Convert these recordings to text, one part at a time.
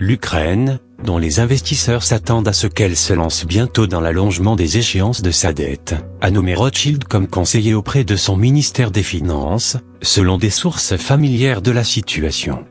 l'Ukraine, dont les investisseurs s'attendent à ce qu'elle se lance bientôt dans l'allongement des échéances de sa dette, a nommé Rothschild comme conseiller auprès de son ministère des Finances, selon des sources familières de la situation.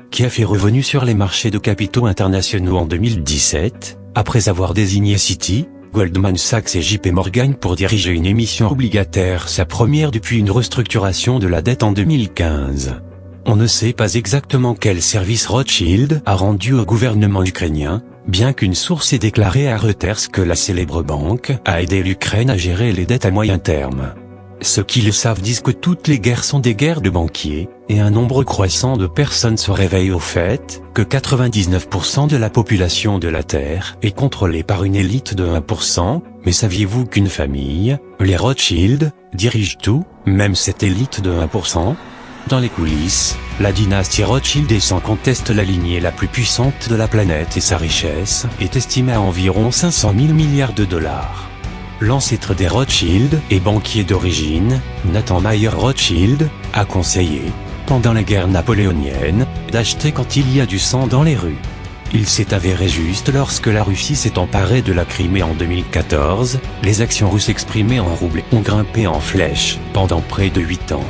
Kiev est revenu sur les marchés de capitaux internationaux en 2017, après avoir désigné Citi, Goldman Sachs et JP Morgan pour diriger une émission obligataire, sa première depuis une restructuration de la dette en 2015. On ne sait pas exactement quel service Rothschild a rendu au gouvernement ukrainien, bien qu'une source ait déclaré à Reuters que la célèbre banque a aidé l'Ukraine à gérer les dettes à moyen terme. Ceux qui le savent disent que toutes les guerres sont des guerres de banquiers, et un nombre croissant de personnes se réveillent au fait que 99% de la population de la Terre est contrôlée par une élite de 1%, mais saviez-vous qu'une famille, les Rothschild, dirige tout, même cette élite de 1%? Dans les coulisses, la dynastie Rothschild est sans conteste la lignée la plus puissante de la planète et sa richesse est estimée à environ 500 000 milliards de dollars. L'ancêtre des Rothschild et banquier d'origine, Nathan Mayer Rothschild, a conseillé, pendant la guerre napoléonienne, d'acheter quand il y a du sang dans les rues. Il s'est avéré juste lorsque la Russie s'est emparée de la Crimée en 2014, les actions russes exprimées en roubles ont grimpé en flèche pendant près de 8 ans.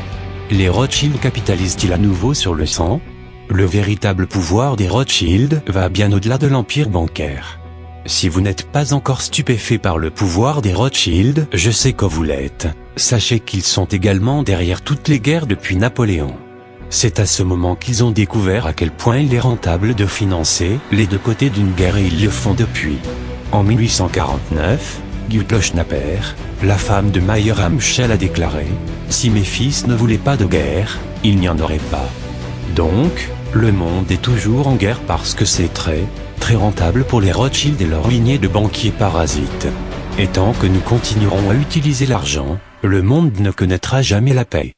Les Rothschild capitalisent-ils à nouveau sur le sang? Le véritable pouvoir des Rothschild va bien au-delà de l'empire bancaire. Si vous n'êtes pas encore stupéfait par le pouvoir des Rothschild, je sais que vous l'êtes. Sachez qu'ils sont également derrière toutes les guerres depuis Napoléon. C'est à ce moment qu'ils ont découvert à quel point il est rentable de financer les deux côtés d'une guerre et ils le font depuis. En 1849, Gutlo Schnapper, la femme de Mayer Amschel, a déclaré « Si mes fils ne voulaient pas de guerre, il n'y en aurait pas. » Donc, le monde est toujours en guerre parce que c'est très rentable pour les Rothschild et leur lignée de banquiers parasites. Et tant que nous continuerons à utiliser l'argent, le monde ne connaîtra jamais la paix.